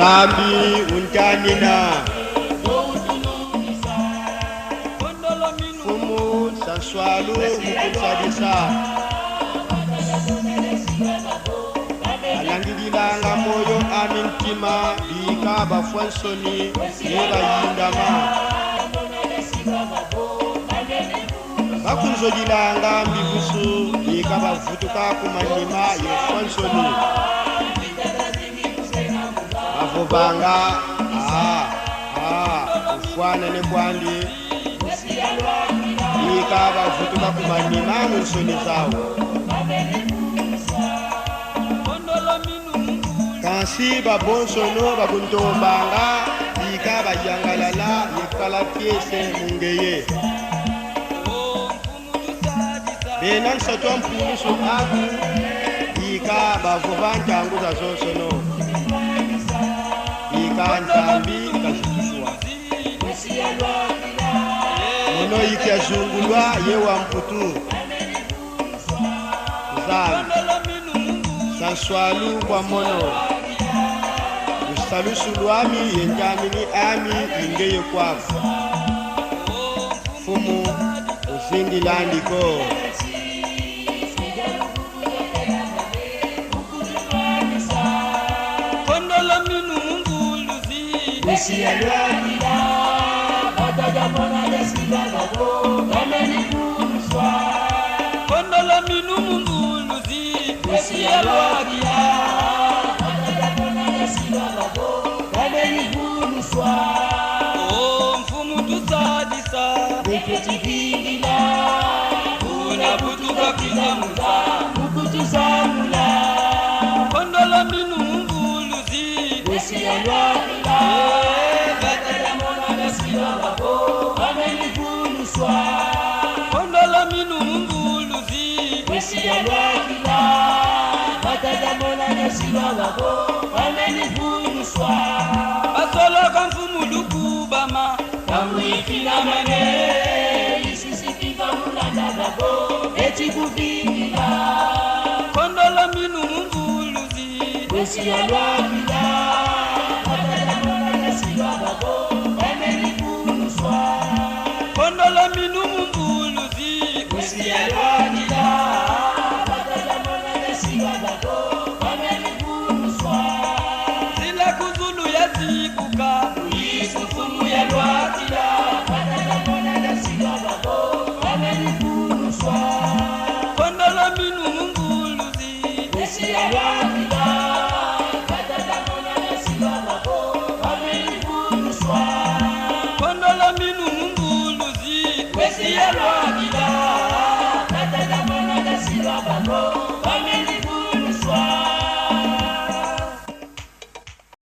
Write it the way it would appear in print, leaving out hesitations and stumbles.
Zambi untanina Fumu sanswalu mukusadisa Alangililanga moyo amintima Bika bafwansoni Yeba yindama Bakunzodilanga mbibusu Bika bavutuka kumanima Yefwansoni Bavubanga ufwana nekwandi Bika bavutuka kumanima Munsoni zawo Kansi babonsono babuntombanga Bika bayangalala Yekala piese mungeye Benan satwa mpulusu aku Bika bavuvanja nguza zonsono Bika ntambi kazitusua Muno ikia zungulwa yewa mputu Zavi Sanswalu kwa mono Usalusulwami yenjamini ami ingeye kwafu Fumu uzindi landiko Kondola minu munguluzi Nisialwakila Batajamona desila babo Kameni kumuswa Kondola minu munguluzi Nisialwakila Batajamona desila babo Kameni kumuswa Mfumu tusadisa Niketivigila Unabutuka kizamuza Mukutuzamula Kondola minu munguluzi Nisialwakila Batajamona desila babo Kameni kumuswa Kondola minu munguluzi Nisialwakila Batajamona desila babo Kameni kumuswa Basoloka mfumu lukubama Kamwifina mane Isisipika mulanda babo Eti kufikila Kondola minu munguluzi Nisialwakila Batajamona desila babo Kameni kumuswa Kondola minu munguluzi Nisialwakila Batajamona desila babo Kameni kumuswa Zila kuzulu ya zikuka Isufumu ya lwakila Batajamona desila babo Kameni kumuswa Kondola minu munguluzi Nisialwakila